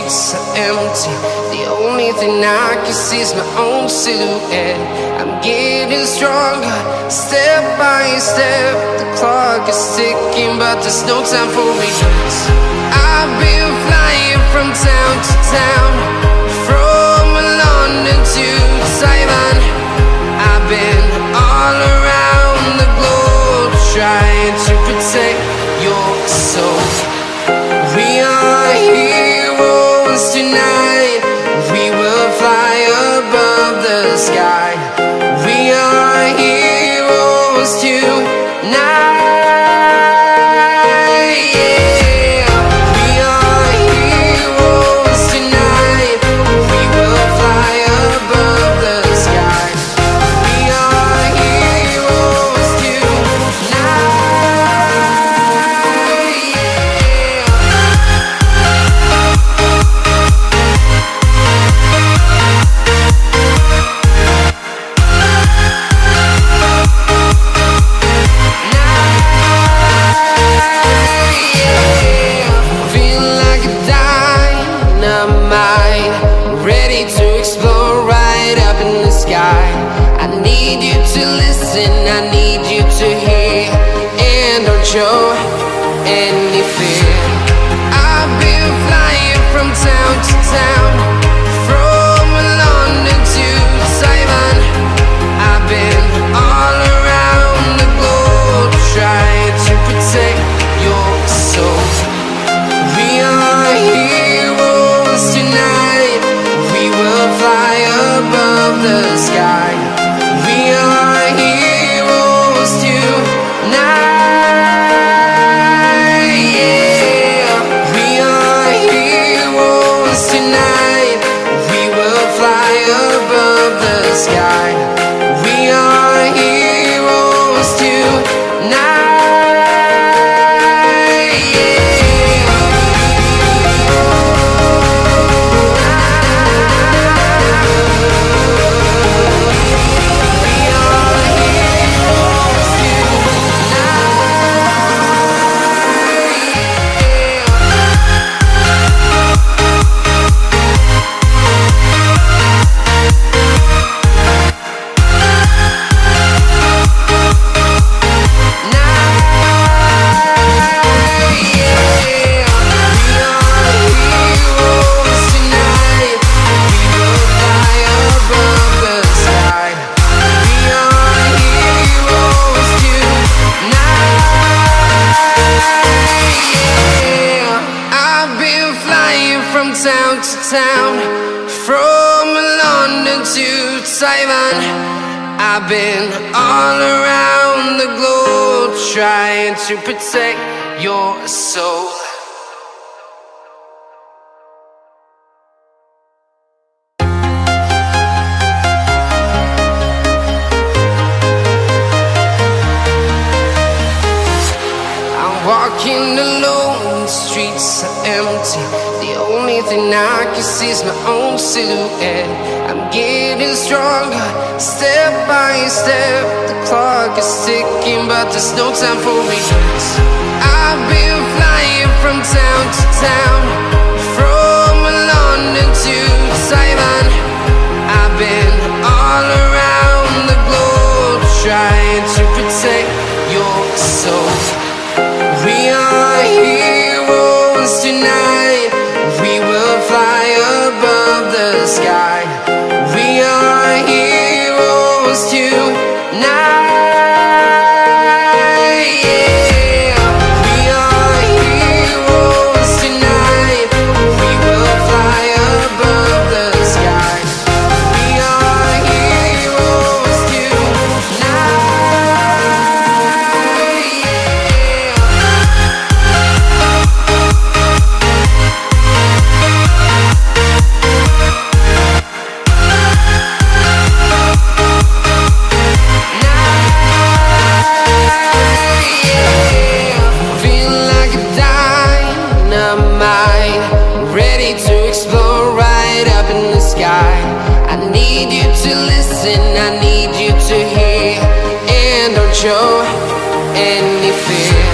streets are empty. The only thing I can see is my own silhouette. I'm getting stronger, step by step. The clock is ticking, but there's no time for regrets. I've been flying from town to town, from London to Taiwan. I've been all around the globe, trying to protect your soul. We are heroes tonight. We will fly above the sky. We are heroes tonight. Yeah. We are heroes tonight. We will fly above the sky. We are heroes tonight. I need you to hear and don't show any fear. I've been flying from town to town, from London to Taiwan. I've been all around the globe, trying to protect your soul. We are heroes tonight. We will fly above the sky. We are heroes tonight. Yeah. We are heroes tonight. We will fly above the sky. We are heroes tonight. Town to town, from London to Taiwan. I've been all around the globe, trying to protect your soul. I'm walking alone, the streets are empty. The only thing I can see is my own silhouette. I'm getting stronger, step by step. The clock is ticking, but there's no time for regrets. I've been flying from town to town, from London to Taiwan. I've been all around the globe, trying to protect your soul. We are heroes tonight. We will fly above the sky. We are heroes tonight. Yeah. We are heroes tonight. We will fly above the sky. We are heroes tonight. I need you to listen, I need you to hear, and don't show any fear.